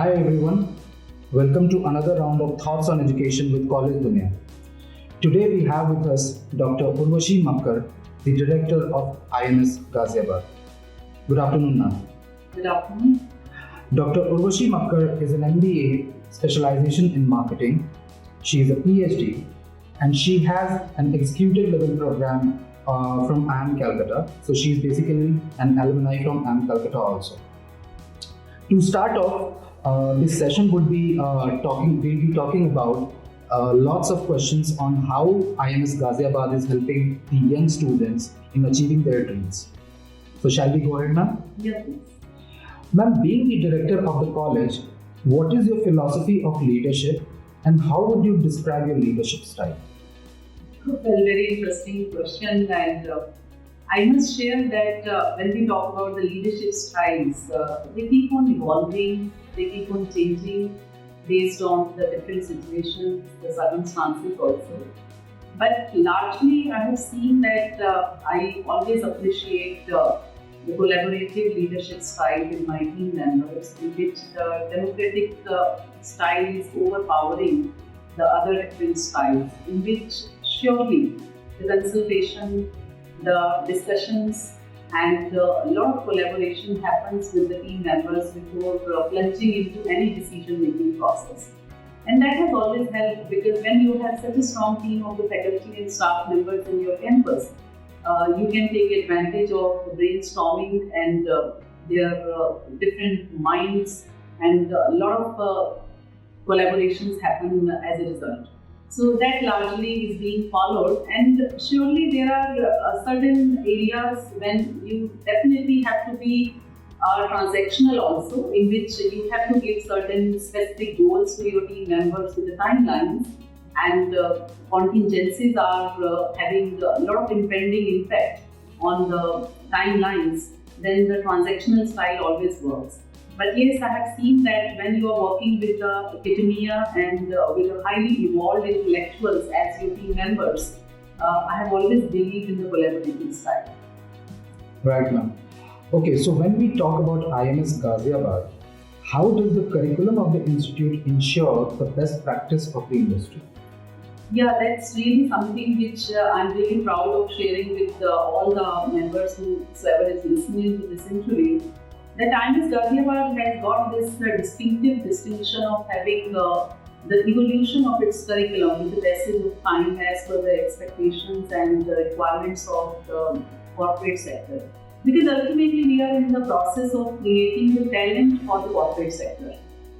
Hi everyone, welcome to another round of Thoughts on Education with College Dunia. Today we have with us Dr. Urvashi Makkar, the Director of IMS Ghaziabad. Good afternoon, ma'am. Good afternoon. Dr. Urvashi Makkar is an MBA specialization in marketing. She is a PhD and she has an executive level program from IIM Calcutta. So she is basically an alumni from IIM Calcutta also. To start off, this session would be we'll be talking about lots of questions on how IMS Ghaziabad is helping the young students in achieving their dreams. So shall we go ahead, ma'am? Yes, please. Ma'am, being the director of the college, what is your philosophy of leadership and how would you describe your leadership style? Well, very interesting question, and I must share that when we talk about the leadership styles, they keep on evolving, they keep on changing based on the different situations, the circumstances also. But largely, I have seen that I always appreciate the collaborative leadership style with my team members, in which the democratic style is overpowering the other different styles, in which surely the consultation, the discussions, and a lot of collaboration happens with the team members before plunging into any decision-making process. And that has always helped, because when you have such a strong team of the faculty and staff members in your campus, you can take advantage of brainstorming and their different minds, and a lot of collaborations happen as a result. So that largely is being followed, and surely there are certain areas when you definitely have to be transactional also, in which you have to give certain specific goals to your team members with the timelines, and contingencies are having a lot of impending impact on the timelines. Then the transactional style always works. But yes, I have seen that when you are working with the academia and with highly evolved intellectuals as your team members, I have always believed in the collaborative style. Right, ma'am. Okay, so when we talk about IMS Ghaziabad, how does the curriculum of the institute ensure the best practice of the industry? Yeah, that's really something which I'm really proud of sharing with all the members whoever is listening to this interview. That IMS Ghaziabad has got this distinctive distinction of having the evolution of its curriculum with the passage of time as per the expectations and the requirements of the corporate sector. Because ultimately we are in the process of creating the talent for the corporate sector.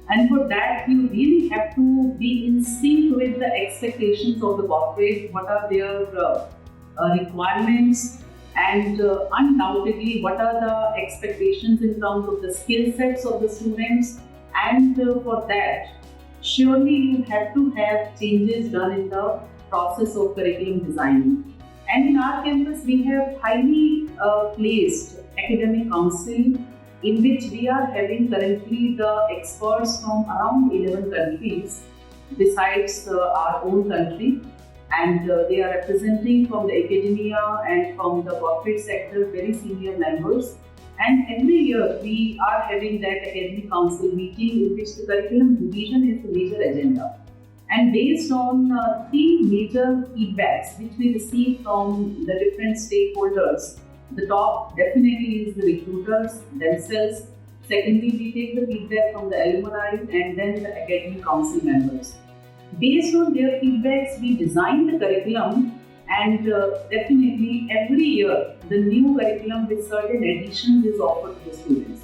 And for that, you really have to be in sync with the expectations of the corporate, what are their requirements, and undoubtedly what are the expectations in terms of the skill sets of the students. And for that, surely you have to have changes done in the process of curriculum design. And in our campus, we have highly placed academic council, in which we are having currently the experts from around 11 countries besides our own country. And they are representing from the academia and from the corporate sector very senior members. And every year we are having that academic council meeting, in which the curriculum revision is the major agenda. And based on three major feedbacks which we receive from the different stakeholders, the top definitely is the recruiters themselves. Secondly, we take the feedback from the alumni and then the academic council members. Based on their feedbacks, we design the curriculum, and definitely every year the new curriculum with certain additions is offered to the students.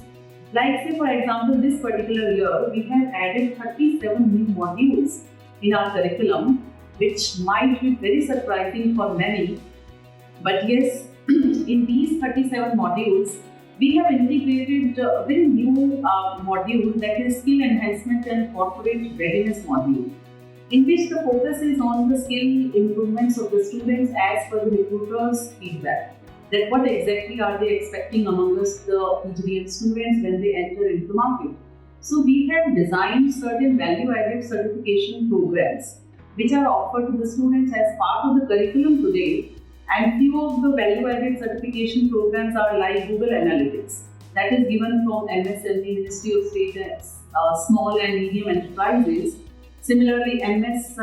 Like say for example, this particular year we have added 37 new modules in our curriculum, which might be very surprising for many. But yes, in these 37 modules, we have integrated a very new module, that is skill enhancement and corporate readiness module, in which the focus is on the skill improvements of the students as per the recruiters' feedback. That what exactly are they expecting among us, the PGDM students, when they enter into the market. So we have designed certain value-added certification programs which are offered to the students as part of the curriculum today. And few of the value-added certification programs are like Google Analytics, that is given from MSME, Ministry of State small and medium enterprises. Similarly, MS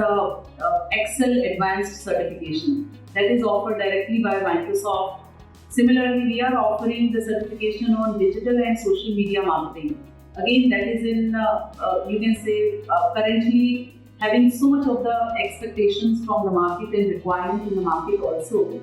Excel Advanced Certification that is offered directly by Microsoft. Similarly, we are offering the certification on digital and social media marketing. Again, that is in, you can say, currently having so much of the expectations from the market and requirement in the market also.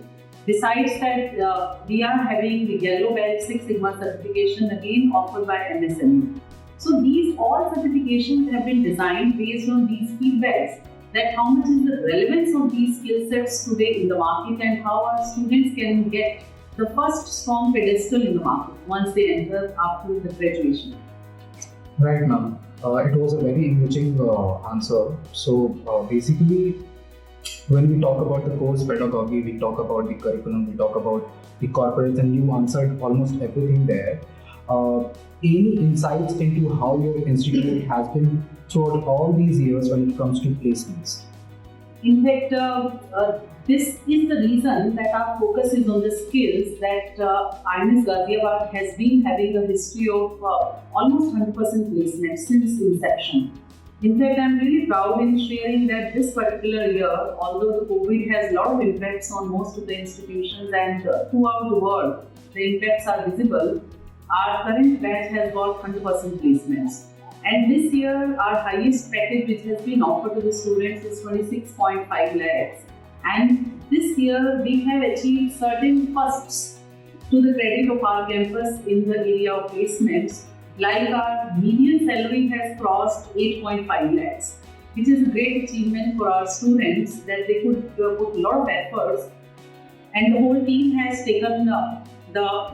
Besides that, we are having the Yellow Belt Six Sigma certification again offered by MSME. So these all certifications have been designed based on these feedbacks that how much is the relevance of these skill sets today in the market and how our students can get the first strong pedestal in the market once they enter after the graduation. Right, ma'am. It was a very enriching answer. So basically, when we talk about the course pedagogy, we talk about the curriculum, we talk about the corporates, and you answered almost everything there. Any insights into how your institute has been throughout all these years when it comes to placements? In fact, this is the reason that our focus is on the skills that IMS Ghaziabad has been having a history of almost 100% placement since inception. In fact, I'm really proud in sharing that this particular year, although the COVID has a lot of impacts on most of the institutions and throughout the world, the impacts are visible, our current batch has got 100% placements. And this year, our highest package which has been offered to the students is 26.5 lakhs. And this year, we have achieved certain firsts to the credit of our campus in the area of placements. Like our median salary has crossed 8.5 lakhs, which is a great achievement for our students that they could put a lot of efforts. And the whole team has taken the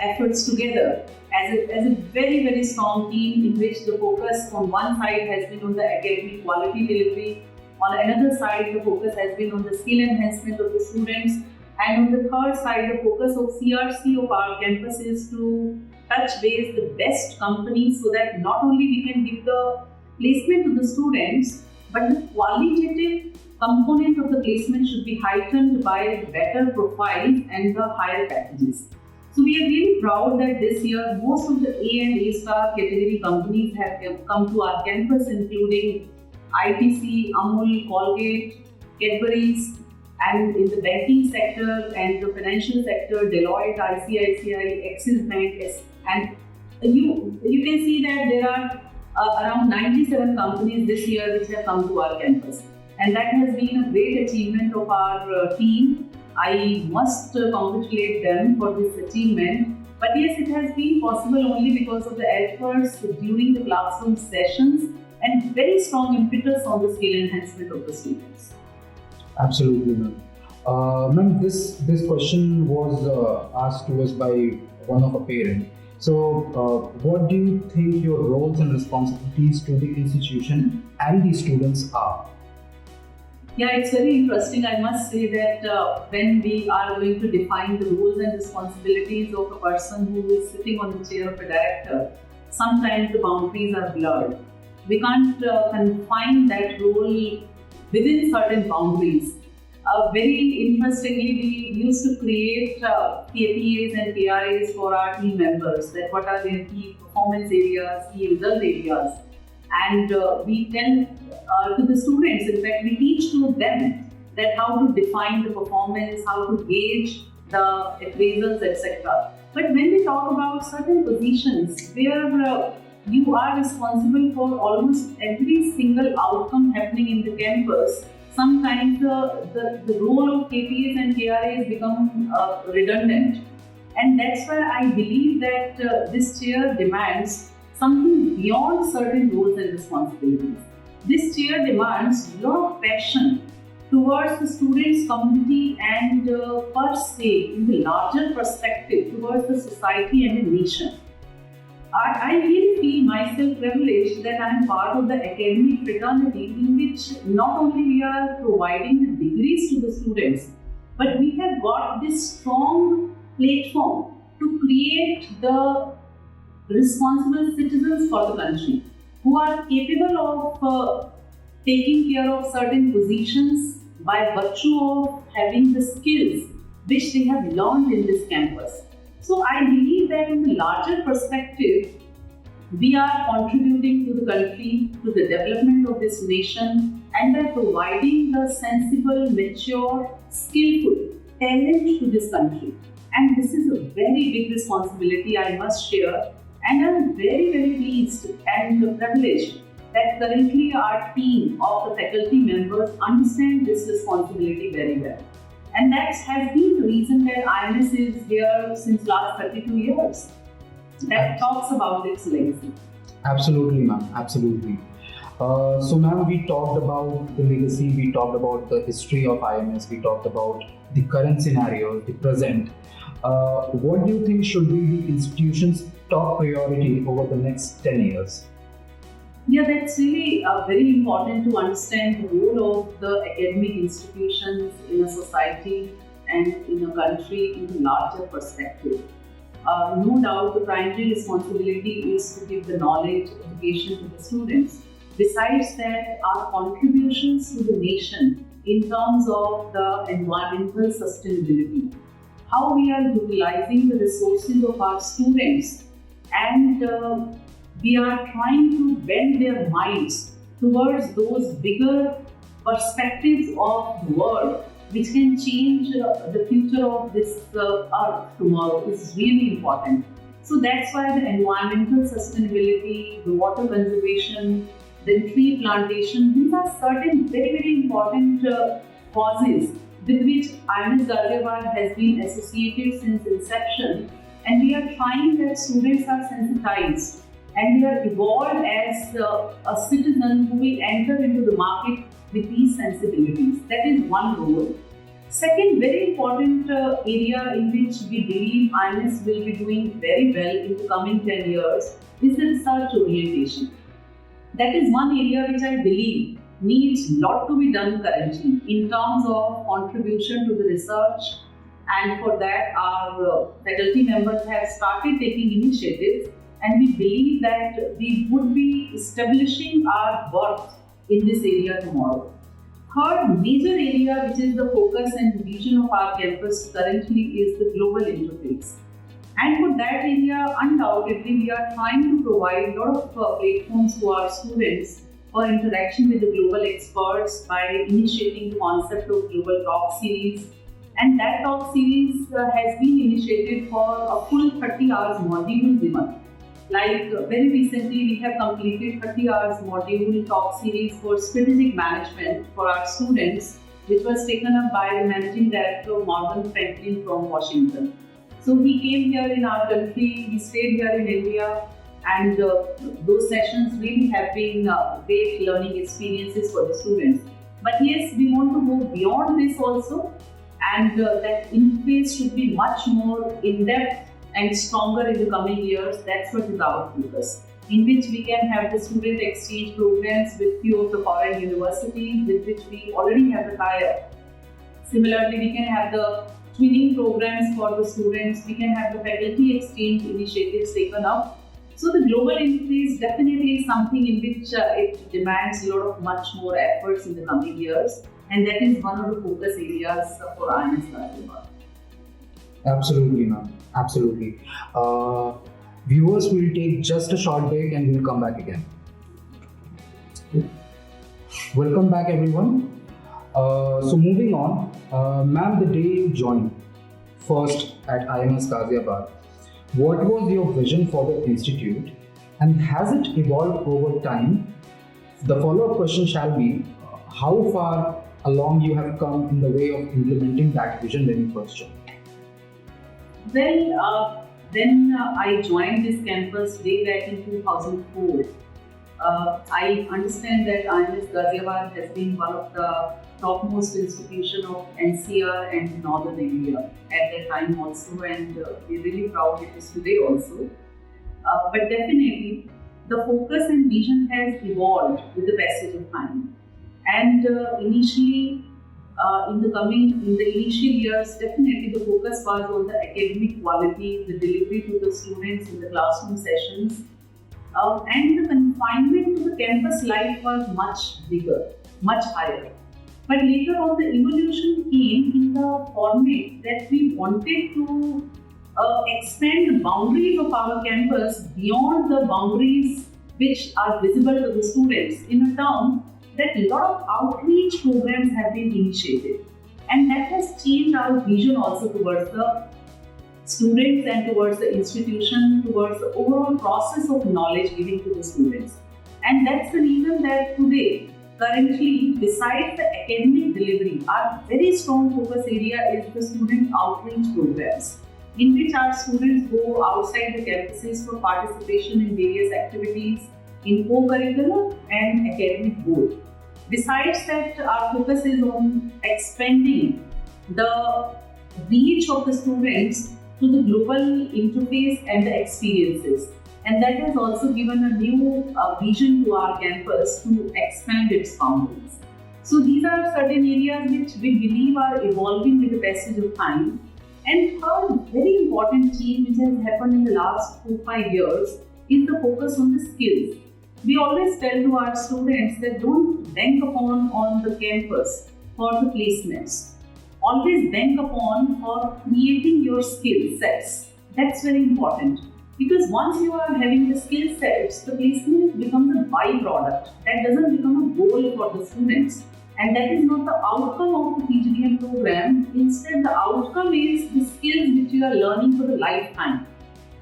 efforts together as a very, very strong team in which the focus on one side has been on the academic quality delivery, on another side the focus has been on the skill enhancement of the students, and on the third side the focus of CRC of our campus is to touch base the best companies so that not only we can give the placement to the students, but the qualitative component of the placement should be heightened by better profiles and the higher packages. So we are really proud that this year most of the A and A star category companies have come to our campus, including ITC, Amul, Colgate, Cadbury's, and in the banking sector and the financial sector, Deloitte, ICICI, Axis Bank, and you can see that there are around 97 companies this year which have come to our campus, and that has been a great achievement of our team. I must congratulate them for this achievement. But yes, it has been possible only because of the efforts during the classroom sessions and very strong impetus on the skill enhancement of the students. Absolutely, ma'am. Ma'am, this question was asked to us by one of a parent. So, what do you think your roles and responsibilities to the institution and the students are? Yeah, it's very interesting. I must say that when we are going to define the roles and responsibilities of a person who is sitting on the chair of a director, sometimes the boundaries are blurred. We can't confine that role within certain boundaries. Very interestingly, we used to create KPAs and KRAs for our team members, that what are their key performance areas, key result areas. And we tell to the students, in fact, we teach to them that how to define the performance, how to gauge the appraisals, etc. But when we talk about certain positions where you are responsible for almost every single outcome happening in the campus, sometimes the role of KPAs and KRAs become redundant. And that's why I believe that this chair demands something beyond certain roles and responsibilities. This chair demands a lot of passion towards the students' community and per se in the larger perspective towards the society and the nation. I really feel myself privileged that I am part of the academic fraternity in which not only we are providing the degrees to the students, but we have got this strong platform to create the responsible citizens for the country who are capable of taking care of certain positions by virtue of having the skills which they have learned in this campus. So I believe that in the larger perspective, We are contributing to the country, to the development of this nation, and by providing the sensible, mature, skillful talent to this country. And this is a very big responsibility, I must share. And I'm very, very pleased and privileged that currently our team of the faculty members understand this responsibility very well. And that has been the reason that IMS is here since last 32 years. That talks about its legacy. Absolutely, ma'am. Absolutely. So, ma'am, we talked about the legacy, we talked about the history of IMS, we talked about the current scenario, the present. What do you think should be the institution's top priority over the next 10 years? Yeah, that's really very important to understand the role of the academic institutions in a society and in a country in a larger perspective. No doubt, the primary responsibility is to give the knowledge, education to the students. Besides that, our contributions to the nation in terms of the environmental sustainability, how we are utilizing the resources of our students, and we are trying to bend their minds towards those bigger perspectives of the world which can change the future of this earth tomorrow is really important. So that's why the environmental sustainability, the water conservation, the tree plantation, these are certain very, very important causes with which IMS Ghaziabad has been associated since inception, and we are trying that students are sensitized and they are evolved as a citizen who will enter into the market with these sensibilities. That is one role. Second, very important area in which we believe IMS will be doing very well in the coming 10 years is the research orientation. That is one area which I believe needs a lot to be done currently in terms of contribution to the research, and for that our faculty members have started taking initiatives, and we believe that we would be establishing our work in this area tomorrow. Third major area which is the focus and vision of our campus currently is the global interface. And for that area, undoubtedly, we are trying to provide a lot of platforms to our students for interaction with the global experts by initiating the concept of Global Talk Series. And that talk series has been initiated for a full 30 hours module a month. Like very recently, we have completed 30 hours module talk series for strategic management for our students, which was taken up by the managing director of Morgan Franklin from Washington. So he came here in our country, he stayed here in India, and those sessions really have been great learning experiences for the students. But yes, we want to go beyond this also, and that interface should be much more in-depth and stronger in the coming years. That's what is our focus, in which we can have the student exchange programs with few of the foreign universities with which we already have a tie-up. Similarly, we can have the twinning programs for the students, we can have the faculty exchange initiatives taken up. So the global interface definitely is something in which it demands a lot of much more efforts in the coming years, and that is one of the focus areas for IMS Ghaziabad. Absolutely, ma'am. Absolutely. Viewers will take just a short break and we'll come back again. Welcome back, everyone. So moving on, ma'am, the day you joined first at IMS Ghaziabad, what was your vision for the institute and has it evolved over time? The follow-up question shall be, how far along you have come in the way of implementing that vision when you first joined? Well, when I joined this campus way back in 2004, I understand that IMS Ghaziabad has been one of the topmost institution of NCR and Northern India at that time also, and we're really proud it is today also. But definitely, the focus and vision has evolved with the passage of time. And initially, in the initial years, definitely the focus was on the academic quality, the delivery to the students in the classroom sessions, and the confinement to the campus life was much bigger, much higher. But later on, the evolution came in the format that we wanted to expand the boundaries of our campus beyond the boundaries which are visible to the students in a term that a lot of outreach programs have been initiated. And that has changed our vision also towards the students and towards the institution, towards the overall process of knowledge giving to the students. And that's the reason that today, currently, besides the academic delivery, our very strong focus area is the student outreach programs, in which our students go outside the campuses for participation in various activities in co-curricular and academic both. Besides that, our focus is on expanding the reach of the students to the global interface and the experiences. And that has also given a new vision to our campus to expand its boundaries. So these are certain areas which we believe are evolving with the passage of time. And third, very important change which has happened in the last 4-5 years is the focus on the skills. We always tell to our students that don't bank upon on the campus for the placements. Always bank upon for creating your skill sets. That's very important. Because once you are having the skill sets, the placement becomes a byproduct. That doesn't become a goal for the students. And that is not the outcome of the PGDM program. Instead, the outcome is the skills which you are learning for the lifetime.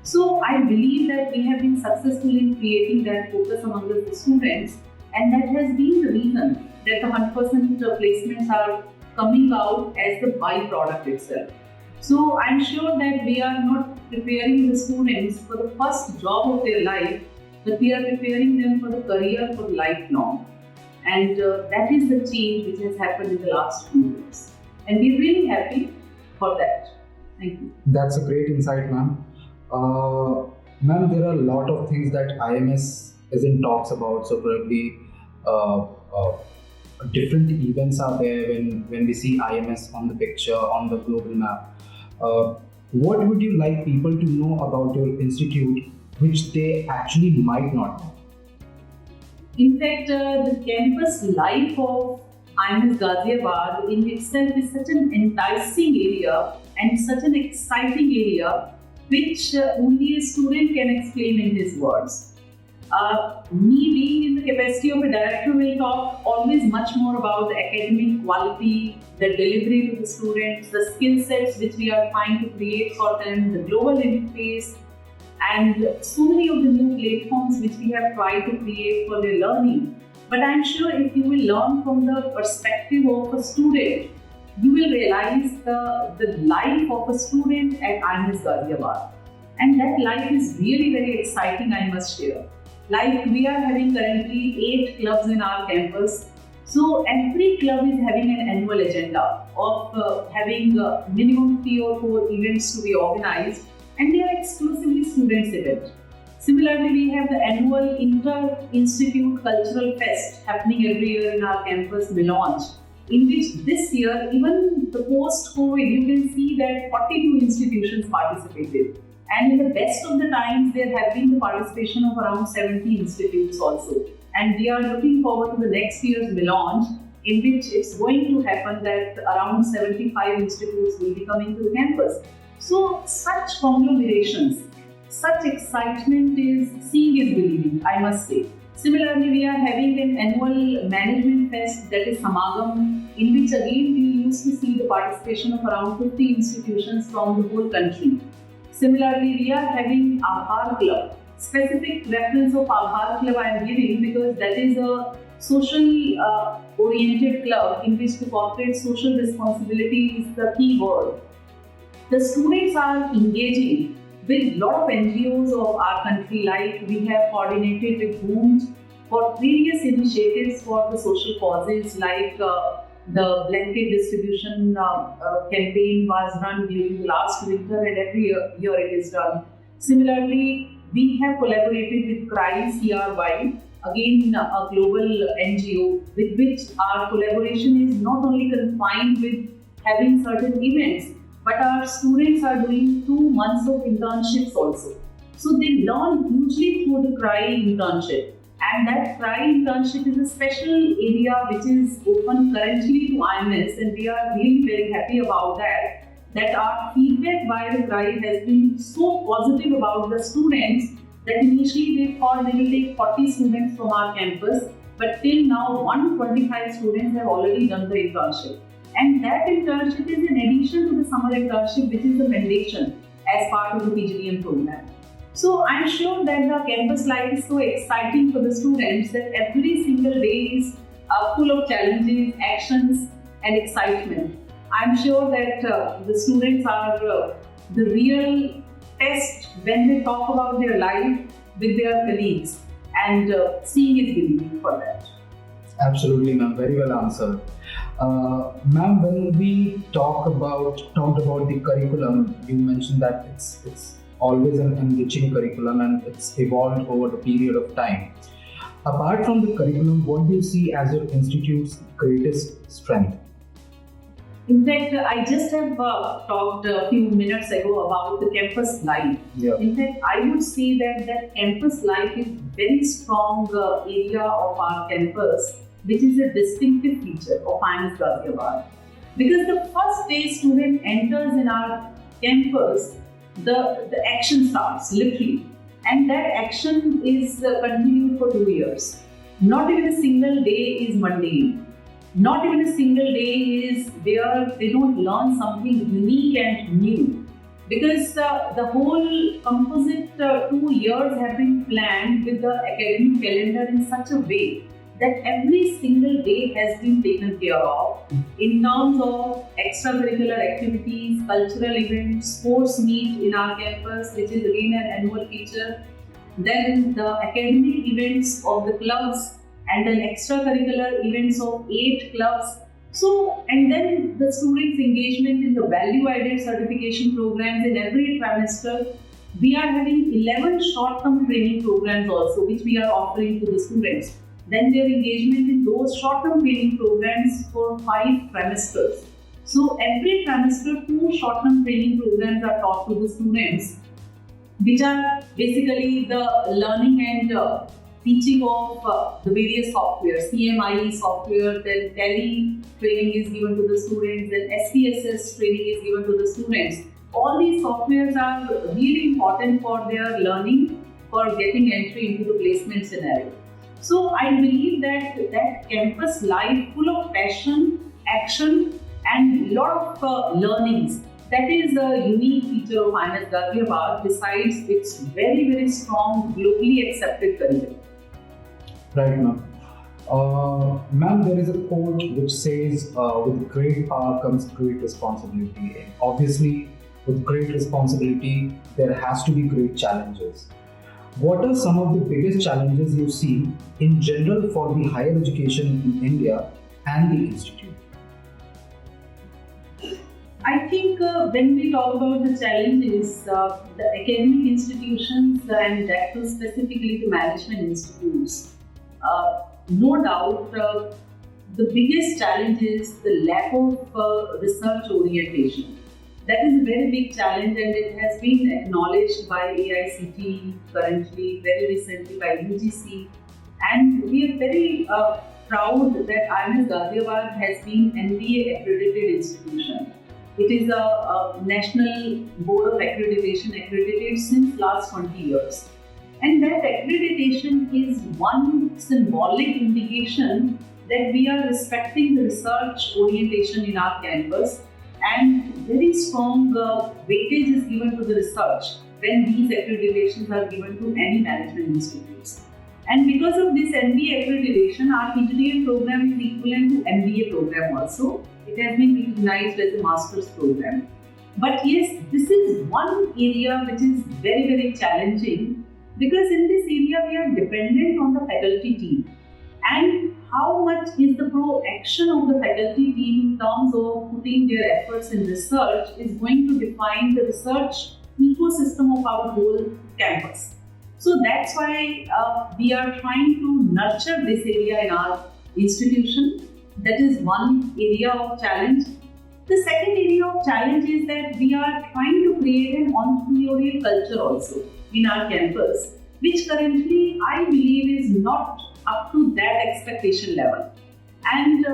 So I believe that we have been successful in creating that focus among the students, and that has been the reason that the 100% placements are coming out as the byproduct itself. So I'm sure that we are not preparing the students for the first job of their life, but we are preparing them for the career for lifelong. And that is the change which has happened in the last few years. And we're really happy for that. Thank you. That's a great insight, ma'am. Ma'am, there are a lot of things that IMS is in talks about. So probably different events are there when we see IMS on the picture, on the global map. What would you like people to know about your institute which they actually might not know? In fact, the campus life of IMS Ghaziabad in itself is such an enticing area and such an exciting area which only a student can explain in his words. Me being in the capacity of a director will talk always much more about the academic quality, the delivery to the students, the skill sets which we are trying to create for them, the global interface, and so many of the new platforms which we have tried to create for their learning. But I'm sure if you will learn from the perspective of a student, you will realize the life of a student at IMS Ghaziabad. And that life is really very exciting, I must share. Like we are having currently 8 clubs in our campus. So every club is having an annual agenda of having minimum 3 or 4 events to be organized, and they are exclusively students' events. Similarly, we have the annual Inter-Institute Cultural Fest happening every year in our campus, Melange, in which this year, even the post-COVID, you can see that 42 institutions participated. And in the best of the times, there have been the participation of around 70 institutes also. And we are looking forward to the next year's Melange, in which it's going to happen that around 75 institutes will be coming to the campus. So such conglomerations, such excitement is seeing is believing, I must say. Similarly, we are having an annual management fest, that is Samagam, in which again we used to see the participation of around 50 institutions from the whole country. Similarly, we are having Aabhar Club. Specific reference of Aabhar Club I am giving because that is a social oriented club in which the corporate social responsibility is the key word. The students are engaging with a lot of NGOs of our country, like we have coordinated with whom for various initiatives for the social causes, like the blanket distribution campaign was run during the last winter, and every year it is done. Similarly, we have collaborated with CRY, again a global NGO, with which our collaboration is not only confined with having certain events, but our students are doing 2 months of internships also. So they learn hugely through the CRY internship. And that CRY internship is a special area which is open currently to IMS, and we are really very happy about that our feedback feedback by the tribe has been so positive about the students that initially they thought they will take 40 students from our campus, but till now 125 students have already done the internship. And that internship is in addition to the summer internship, which is the mandation as part of the PGDM program. So I'm sure that the campus life is so exciting for the students that every single day is full of challenges, actions and excitement. I'm sure that the students are the real test when they talk about their life with their colleagues, and seeing is believing for that. Absolutely, ma'am. Very well answered. Ma'am, when we talked about the curriculum, you mentioned that it's always an enriching curriculum and it's evolved over the period of time. Apart from the curriculum, what do you see as your institute's greatest strength? In fact, I just have talked a few minutes ago about the campus life. Yeah. In fact, I would say that campus life is very strong area of our campus, which is a distinctive feature of IMS Ghaziabad. Because the first day student enters in our campus, the action starts, literally. And that action is continued for 2 years. Not even a single day is mundane. Not even a single day is where they don't learn something unique and new. Because the whole composite 2 years have been planned with the academic calendar in such a way that every single day has been taken care of in terms of extracurricular activities, cultural events, sports meet in our campus, which is again an annual feature. Then the academic events of the clubs, and then extracurricular events of 8 clubs. So, and then the students' engagement in the value-added certification programs in every trimester. We are having 11 short-term training programs also, which we are offering to the students. Then their engagement in those short-term training programs for 5 trimesters. So, every trimester, 2 short-term training programs are taught to the students, which are basically the learning and teaching of the various software, CMIE software, then Tally training is given to the students, then SPSS training is given to the students. All these softwares are really important for their learning, for getting entry into the placement scenario. So I believe that campus life full of passion, action and lot of learnings, that is a unique feature of IMS Ghaziabad besides its very, very strong globally accepted curriculum. Right, ma'am. Ma'am, there is a quote which says, with great power comes great responsibility. And obviously, with great responsibility, there has to be great challenges. What are some of the biggest challenges you see in general for the higher education in India and the institute? I think when we talk about the challenges, the academic institutions and that too specifically the management institutes, no doubt the biggest challenge is the lack of research orientation. That is a very big challenge and it has been acknowledged by AICT currently, very recently by UGC, and we are very proud that IMS Ghaziabad has been NBA accredited institution. It is a national board of accreditation accredited since last 20 years. And that accreditation is one symbolic indication that we are respecting the research orientation in our campus, and very strong weightage is given to the research when these accreditations are given to any management institutes. And because of this NBA accreditation, our PGDM program is equivalent to MBA program also. It has been recognized as a master's program. But yes, this is one area which is very, very challenging, because in this area we are dependent on the faculty team. And how much is the pro-action of the faculty team in terms of putting their efforts in research is going to define the research ecosystem of our whole campus. So that's why we are trying to nurture this area in our institution. That is one area of challenge. The second area of challenge is that we are trying to create an entrepreneurial culture also in our campus, which currently I believe is not up to that expectation level. And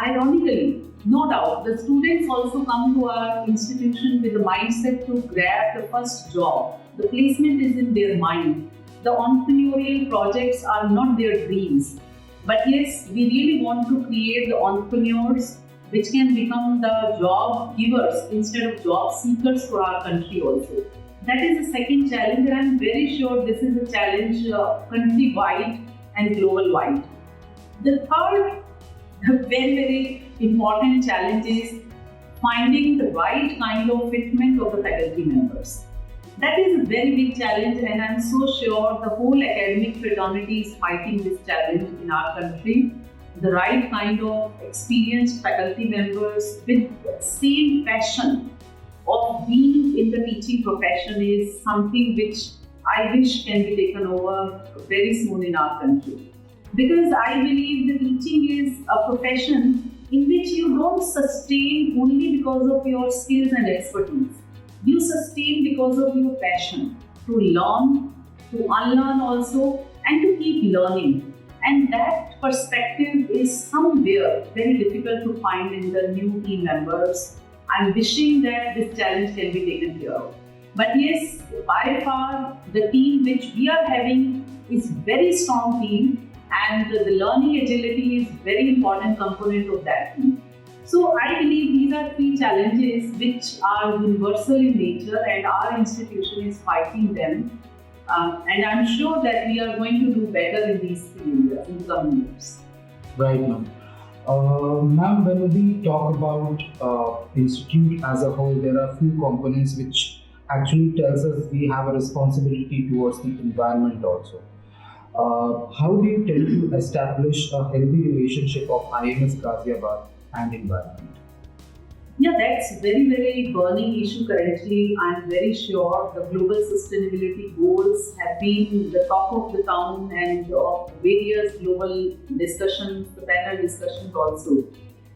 ironically, No doubt, the students also come to our institution with the mindset to grab the first job. The placement is in their mind. The entrepreneurial projects are not their dreams. But yes, we really want to create the entrepreneurs which can become the job givers instead of job seekers for our country also. That is the second challenge, and I'm very sure this is a challenge country-wide and global-wide. The third very important challenge is finding the right kind of fitment of the faculty members. That is a very big challenge, and I'm so sure the whole academic fraternity is fighting this challenge in our country. The right kind of experienced faculty members with the same passion of being in the teaching profession is something which I wish can be taken over very soon in our country. Because I believe the teaching is a profession in which you don't sustain only because of your skills and expertise. You sustain because of your passion to learn, to unlearn also, and to keep learning. And that perspective is somewhere very difficult to find in the new team members. I'm wishing that this challenge can be taken care of. But yes, by far, the team which we are having is very strong team, and the learning agility is very important component of that team. So I believe these are three challenges which are universal in nature, and our institution is fighting them. And I'm sure that we are going to do better in these three areas in the coming years. Right, ma'am. Ma'am, when we talk about institute as a whole, there are few components which actually tells us we have a responsibility towards the environment also. How do you tend to establish a healthy relationship of IMS Ghaziabad and environment? Yeah, that's very burning issue currently. I'm very sure the global sustainability goals have been the talk of the town and of various global discussions, the panel discussions also.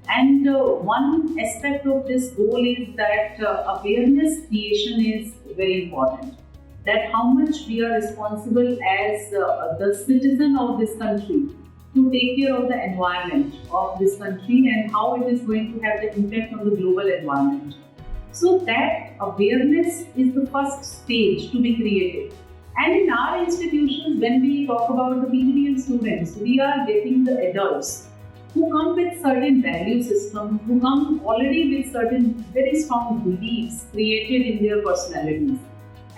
And one aspect of this goal is that awareness creation is very important. That how much we are responsible as the citizen of this country to take care of the environment of this country and how it is going to have the impact on the global environment. So that awareness is the first stage to be created. And in our institutions, when we talk about the PGDM students, we are getting the adults who come with certain value systems, who come already with certain very strong beliefs created in their personalities.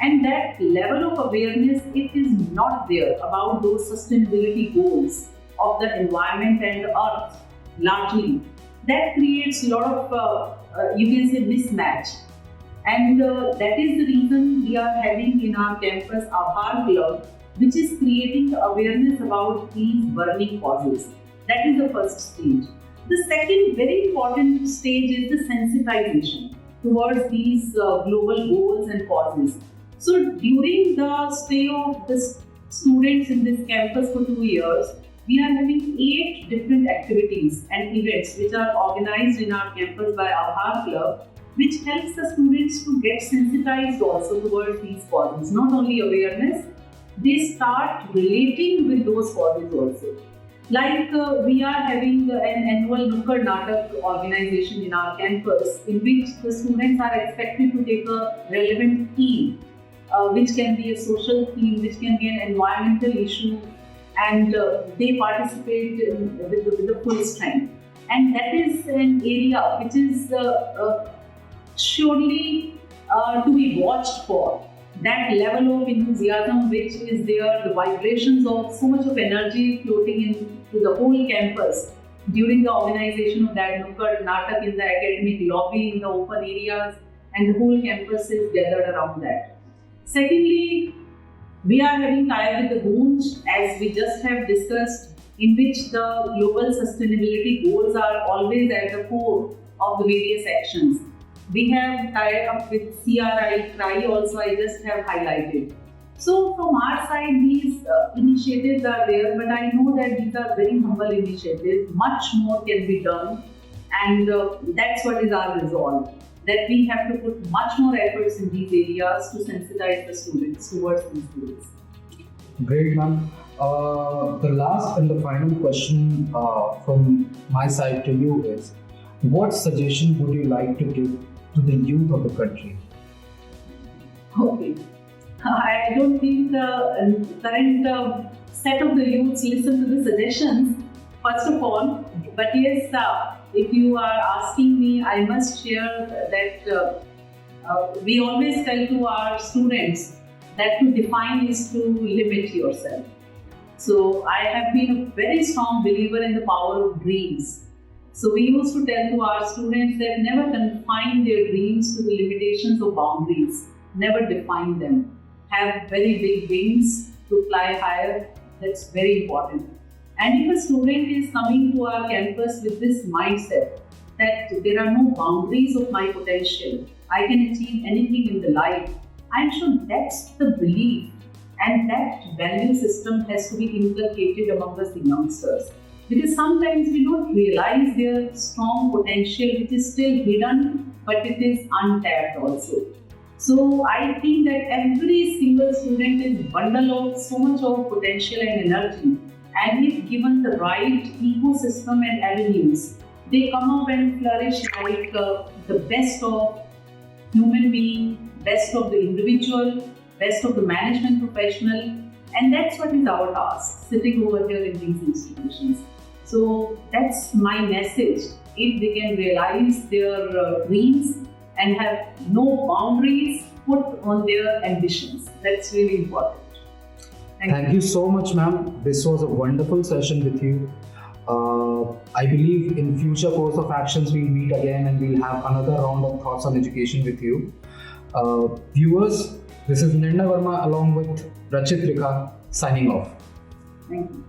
And that level of awareness, it is not there about those sustainability goals of the environment and the earth largely. That creates a lot of, you can say, mismatch. And that is the reason we are having in our campus a Bar Club, which is creating the awareness about these burning causes. That is the first stage. The second very important stage is the sensitization towards these global goals and causes. So during the stay of the students in this campus for 2 years, we are having 8 different activities and events which are organized in our campus by our Club, which helps the students to get sensitized also towards these causes. Not only awareness, they start relating with those causes also. Like we are having an annual Nukkad Natak organization in our campus, in which the students are expected to take a relevant theme, which can be a social theme, which can be an environmental issue, and they participate with the full strength. And that is an area which is surely to be watched for. That level of enthusiasm which is there, the vibrations of so much of energy floating into the whole campus during the organization of that Nukkad Natak in the academic lobby, in the open areas, and the whole campus is gathered around that. Secondly, we are having tie with the Gunj, as we just have discussed, in which the global sustainability goals are always at the core of the various actions. We have tied up with CRI also, I just have highlighted. So from our side, these initiatives are there, but I know that these are very humble initiatives. Much more can be done, and that's what is our resolve. That we have to put much more efforts in these areas to sensitize the students towards these goals. Great, ma'am. The last and the final question from my side to you is, what suggestion would you like to give to the youth of the country? Okay. I don't think the current set of the youths listen to the suggestions, first of all. But yes, if you are asking me, I must share that we always tell to our students that to define is to limit yourself. So I have been a very strong believer in the power of dreams. So we used to tell to our students that never confine their dreams to the limitations of boundaries. Never define them. Have very big wings to fly higher. That's very important. And if a student is coming to our campus with this mindset that there are no boundaries of my potential, I can achieve anything in the life, I'm sure that's the belief, and that value system has to be inculcated among us, the youngsters. Because sometimes we don't realize their strong potential, which is still hidden, but it is untapped also. So I think that every single student is bundle of so much of potential and energy, and if given the right ecosystem and avenues, they come up and flourish like the best of human being, best of the individual, best of the management professional, and that's what is our task, sitting over here in these institutions. So that's my message. If they can realize their dreams and have no boundaries put on their ambitions, that's really important. Thank you so much, ma'am. This was a wonderful session with you. I believe in future course of actions we'll meet again and we'll have another round of thoughts on education with you. Viewers, this is Nirna Verma along with Rachitrika signing off. Thank you.